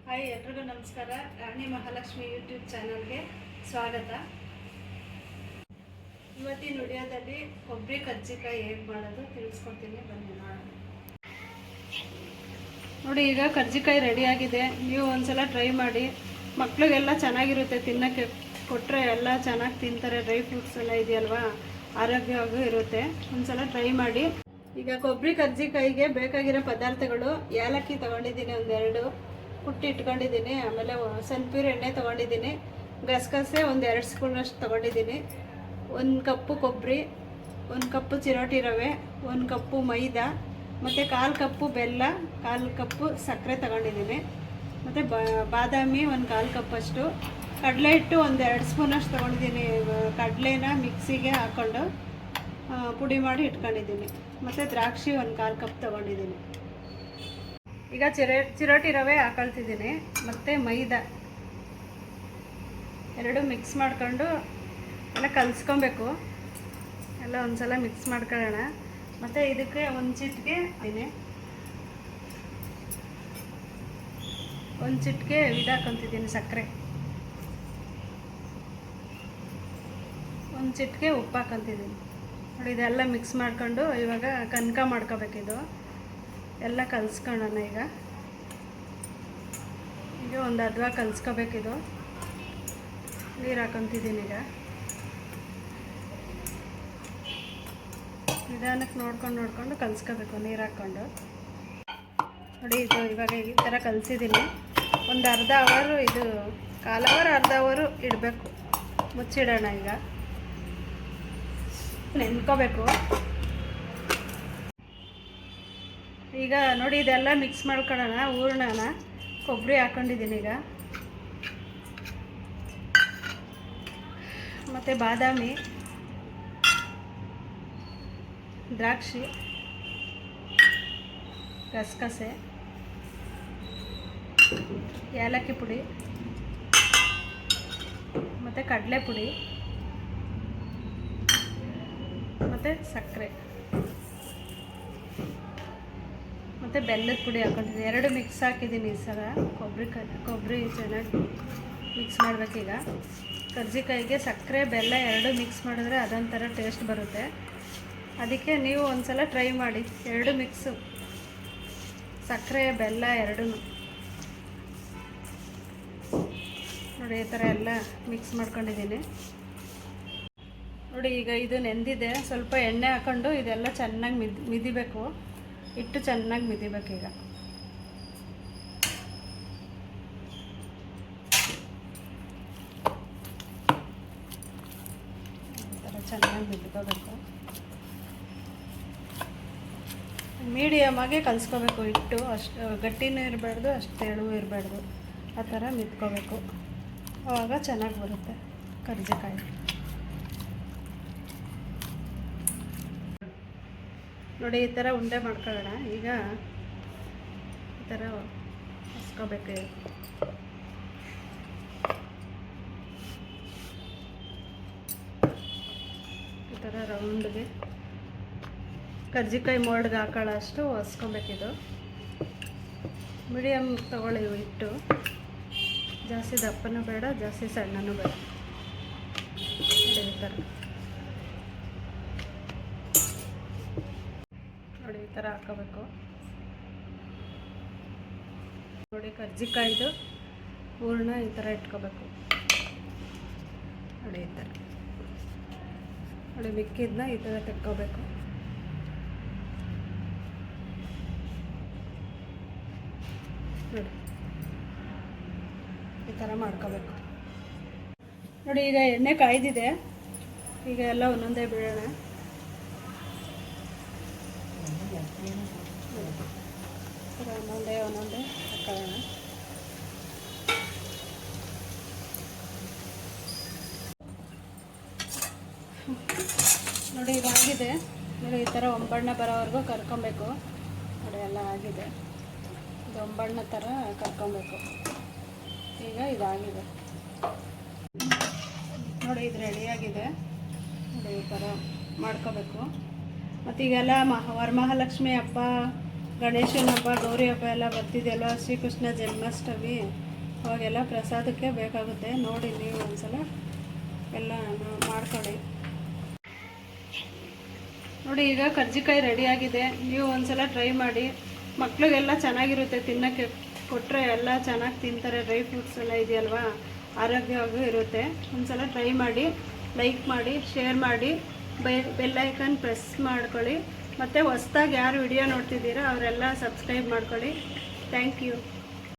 Hi ಎಲ್ರಿಗೂ ನಮಸ್ಕಾರ. ರಾಣಿ Mahalakshmi YouTube ಚಾನಲ್ಗೆ ಸ್ವಾಗತ. ಇವತ್ತಿನ ವಿಡಿಯೋದಲ್ಲಿ ಕೊಬ್ಬರಿ ಕಜ್ಜಿಕಾಯಿ ಹೇಗೆ ಮಾಡೋದು ತಿಳಿಸ್ಕೊಡ್ತೀನಿ, ಬನ್ನಿ ನೋಡೋಣ. ನೋಡಿ, ಈಗ ಕಜ್ಜಿಕಾಯಿ ರೆಡಿಯಾಗಿದೆ. ನೀವು ಒಂದ್ಸಲ ಟ್ರೈ ಮಾಡಿ. ಮಕ್ಕಳಿಗೆಲ್ಲ ಚೆನ್ನಾಗಿರುತ್ತೆ, ತಿನ್ನೋಕ್ಕೆ ಕೊಟ್ಟರೆ ಎಲ್ಲ ಚೆನ್ನಾಗಿ ತಿಂತಾರೆ. ಡ್ರೈ ಫ್ರೂಟ್ಸ್ ಎಲ್ಲ ಇದೆಯಲ್ವಾ, ಆರೋಗ್ಯವಾಗೂ ಇರುತ್ತೆ. ಒಂದ್ಸಲ ಟ್ರೈ ಮಾಡಿ. ಈಗ ಕೊಬ್ಬರಿ ಕಜ್ಜಿಕಾಯಿಗೆ ಬೇಕಾಗಿರೋ ಪದಾರ್ಥಗಳು: ಏಲಕ್ಕಿ ತೊಗೊಂಡಿದ್ದೀನಿ, ಒಂದೆರಡು ಕುಟ್ಟಿ ಇಟ್ಕೊಂಡಿದ್ದೀನಿ. ಆಮೇಲೆ ಸನ್ಪ್ಯೂರ್ ಎಣ್ಣೆ ತೊಗೊಂಡಿದ್ದೀನಿ. ಗಸಗಸೆ ಒಂದು 2 ಸ್ಪೂನಷ್ಟು ತೊಗೊಂಡಿದ್ದೀನಿ. 1 ಕಪ್ಪು ಕೊಬ್ಬರಿ, 1 ಕಪ್ಪು ಚಿರೋಟಿ ರವೆ, 1 ಕಪ್ಪು ಮೈದಾ, ಮತ್ತು 1/4 ಕಪ್ಪು ಬೆಲ್ಲ, 1/4 ಕಪ್ಪು ಸಕ್ಕರೆ ತೊಗೊಂಡಿದ್ದೀನಿ. ಮತ್ತು ಬಾದಾಮಿ 1/4 ಕಪ್ಪಷ್ಟು, ಕಡಲೆ ಹಿಟ್ಟು 1-2 ಸ್ಪೂನಷ್ಟು ತೊಗೊಂಡಿದ್ದೀನಿ. ಕಡಲೆನ ಮಿಕ್ಸಿಗೆ ಹಾಕ್ಕೊಂಡು ಪುಡಿ ಮಾಡಿ ಇಟ್ಕೊಂಡಿದ್ದೀನಿ. ಮತ್ತು ದ್ರಾಕ್ಷಿ 1/4 ಕಪ್ ತೊಗೊಂಡಿದ್ದೀನಿ. ಈಗ ಚಿರೋಟಿ ರವೆ ಹಾಕೊಳ್ತಿದ್ದೀನಿ, ಮತ್ತು ಮೈದಾ ಎರಡು ಮಿಕ್ಸ್ ಮಾಡ್ಕೊಂಡು ಎಲ್ಲ ಕಲಿಸ್ಕೊಬೇಕು. ಎಲ್ಲ ಒಂದ್ಸಲ ಮಿಕ್ಸ್ ಮಾಡ್ಕೊಳ್ಳೋಣ. ಮತ್ತು ಇದಕ್ಕೆ ಒಂದು ಚಿಟಿಕೆ ಇದು ಹಾಕೊತಿದ್ದೀನಿ, ಸಕ್ಕರೆ. ಒಂದು ಚಿಟಿಕೆ ಉಪ್ಪು ಹಾಕೊತಿದ್ದೀನಿ. ನೋಡಿ, ಇದೆಲ್ಲ ಮಿಕ್ಸ್ ಮಾಡ್ಕೊಂಡು ಇವಾಗ ಕನಕ ಮಾಡ್ಕೋಬೇಕಿದು. ಎಲ್ಲ ಕಲಿಸ್ಕೊಳ್ಳೋಣ. ಈಗ ಒಂದು ಹದವಾಗಿ ಕಲಿಸ್ಕೋಬೇಕಿದು. ನೀರು ಹಾಕೊತಿದ್ದೀನಿ. ಈಗ ನಿಧಾನಕ್ಕೆ ನೋಡ್ಕೊಂಡು ಕಲಿಸ್ಕೋಬೇಕು, ನೀರು ಹಾಕ್ಕೊಂಡು. ನೋಡಿ, ಇದು ಇವಾಗ ಈ ಥರ ಕಲಿಸಿದ್ದೀನಿ. ಒಂದು ಅರ್ಧ ಅವರು, ಇದು 1/4 ಅವರ್, ಅರ್ಧ ಅವರು ಇಡಬೇಕು. ಮುಚ್ಚಿಡೋಣ. ಈಗ ನೆನ್ಕೋಬೇಕು. ಈಗ ನೋಡಿ, ಇದೆಲ್ಲ ಮಿಕ್ಸ್ ಮಾಡ್ಕೊಳ್ಳೋಣ. ಹೂರಣನ ಕೊಬ್ಬರಿ ಹಾಕ್ಕೊಂಡಿದ್ದೀನಿ ಈಗ, ಮತ್ತು ಬಾದಾಮಿ, ದ್ರಾಕ್ಷಿ, ಗಸಗಸೆ, ಏಲಕ್ಕಿ ಪುಡಿ, ಮತ್ತು ಕಡಲೆ ಪುಡಿ, ಮತ್ತು ಸಕ್ಕರೆ, ಮತ್ತು ಬೆಲ್ಲದ ಪುಡಿ ಹಾಕ್ಕೊಂಡಿದ್ದೀನಿ. 2 ಮಿಕ್ಸ್ ಹಾಕಿದ್ದೀನಿ ಈ ಸಲ. ಕೊಬ್ಬರಿ ಚೆನ್ನಾಗಿ ಮಿಕ್ಸ್ ಮಾಡಬೇಕೀಗ. ಕಜ್ಜಿಕಾಯಿಗೆ ಸಕ್ಕರೆ ಬೆಲ್ಲ 2 ಮಿಕ್ಸ್ ಮಾಡಿದ್ರೆ ಅದೊಂಥರ ಟೇಸ್ಟ್ ಬರುತ್ತೆ. ಅದಕ್ಕೆ ನೀವು ಒಂದು ಸಲ ಟ್ರೈ ಮಾಡಿ. 2 ಮಿಕ್ಸು, ಸಕ್ಕರೆ ಬೆಲ್ಲ 2 ನೋಡಿ, ಈ ಥರ ಎಲ್ಲ ಮಿಕ್ಸ್ ಮಾಡ್ಕೊಂಡಿದ್ದೀನಿ. ನೋಡಿ, ಈಗ ಇದು ನೆಂದಿದೆ. ಸ್ವಲ್ಪ ಎಣ್ಣೆ ಹಾಕ್ಕೊಂಡು ಇದೆಲ್ಲ ಚೆನ್ನಾಗಿ ಮಿದಿಬೇಕು. ಹಿಟ್ಟು ಚೆನ್ನಾಗಿ ಮಿದಿಬೇಕೀಗ. ಈ ಥರ ಚೆನ್ನಾಗಿ ಮಿದ್ಕೋಬೇಕು. ಮೀಡಿಯಮ್ ಆಗಿ ಕಲಿಸ್ಕೋಬೇಕು. ಹಿಟ್ಟು ಅಷ್ಟು ಗಟ್ಟಿನೂ ಇರಬಾರ್ದು, ಅಷ್ಟು ತೆಳುವೂ ಇರಬಾರ್ದು. ಆ ಥರ ಮಿದ್ಕೋಬೇಕು. ಆವಾಗ ಚೆನ್ನಾಗಿ ಬರುತ್ತೆ ಕರ್ಜಿಕಾಯಿ. ನೋಡಿ, ಈ ಥರ ಉಂಡೆ ಮಾಡ್ಕೊಳ್ಳೋಣ. ಈಗ ಈ ಥರ ಹಸ್ಕೋಬೇಕು. ಈ ಥರ ರೌಂಡ್ಗೆ ಕರ್ಜಿಕಾಯಿ ಮೋಲ್ಡ್ಗೆ ಹಾಕೊಳ್ಳೋ ಅಷ್ಟು ಹೊಸ್ಕೊಬೇಕಿದು. ಮೀಡಿಯಮ್ ತೊಗೊಳ್ಳಿ ಹಿಟ್ಟು. ಜಾಸ್ತಿ ದಪ್ಪನೂ ಬೇಡ, ಜಾಸ್ತಿ ಸಣ್ಣನೂ ಬೇಡ. ಈ ಥರ ನೋಡಿ, ಈ ಥರ ಹಾಕೋಬೇಕು. ನೋಡಿ, ಕರ್ಜಿಕಾಯಿದು ಹೂರಣ ಈ ಥರ ಇಟ್ಕೋಬೇಕು. ನೋಡಿ, ಈ ಥರ ನೋಡಿ, ಮಿಕ್ಕಿದ್ನ ಈ ಥರ ತೆಕ್ಕೋಬೇಕು. ನೋಡಿ, ಈ ಥರ ಮಾಡ್ಕೋಬೇಕು. ನೋಡಿ, ಈಗ ಎಣ್ಣೆ ಕಾಯ್ದಿದೆ. ಈಗ ಎಲ್ಲ ಒಂದೊಂದೇ ಬಿಡೋಣ. ಒಂದೊಂದೇ ಹಾಕೊಳ್ಳೋಣ. ನೋಡಿ, ಇದಾಗಿದೆ. ನೋಡಿ, ಈ ಥರ ಒಂಬಣ್ಣ ಬರೋವರೆಗೂ ಕರ್ಕೊಬೇಕು. ನೋಡಿ, ಎಲ್ಲ ಆಗಿದೆ. ಇದು ಒಂಬಣ್ಣ ಥರ ಕರ್ಕೊಬೇಕು. ಈಗ ಇದಾಗಿದೆ. ನೋಡಿ, ಇದು ರೆಡಿಯಾಗಿದೆ. ನೋಡಿ, ಈ ಥರ ಮಾಡ್ಕೋಬೇಕು. ಮತ್ತು ಈಗೆಲ್ಲ ವರಮಹಾಲಕ್ಷ್ಮಿ ಹಬ್ಬ ಗಣೇಶನ ಹಬ್ಬ ಗೌರಿ ಹಬ್ಬ ಎಲ್ಲ ಬರ್ತಿದೆಯಲ್ವ, ಶ್ರೀಕೃಷ್ಣ ಜನ್ಮಾಷ್ಟಮಿ, ಅವಾಗೆಲ್ಲ ಪ್ರಸಾದಕ್ಕೆ ಬೇಕಾಗುತ್ತೆ. ನೋಡಿ ನೀವು ಒಂದ್ಸಲ ಎಲ್ಲ ಮಾಡ್ಕೊಳ್ಳಿ. ನೋಡಿ ಈಗ ಕರ್ಜಿಕಾಯಿ ರೆಡಿಯಾಗಿದೆ, ನೀವು ಒಂದ್ಸಲ ಟ್ರೈ ಮಾಡಿ. ಮಕ್ಳಿಗೆಲ್ಲ ಚೆನ್ನಾಗಿರುತ್ತೆ ತಿನ್ನೋಕ್ಕೆ ಕೊಟ್ಟರೆ, ಎಲ್ಲ ಚೆನ್ನಾಗಿ ತಿಂತಾರೆ. ಡ್ರೈ ಫ್ರೂಟ್ಸ್ ಎಲ್ಲ ಇದೆಯಲ್ವಾ, ಆರೋಗ್ಯವಾಗೂ ಇರುತ್ತೆ. ಒಂದ್ಸಲ ಟ್ರೈ ಮಾಡಿ, ಲೈಕ್ ಮಾಡಿ, ಶೇರ್ ಮಾಡಿ, ಬೆಲ್ ಐಕನ್ ಪ್ರೆಸ್ ಮಾಡ್ಕೊಳ್ಳಿ. ಮತ್ತು ಹೊಸ್ದಾಗಿ ಯಾರು ವಿಡಿಯೋ ನೋಡ್ತಿದ್ದೀರಾ ಅವರೆಲ್ಲ ಸಬ್ಸ್ಕ್ರೈಬ್ ಮಾಡ್ಕೊಳ್ಳಿ. Thank you.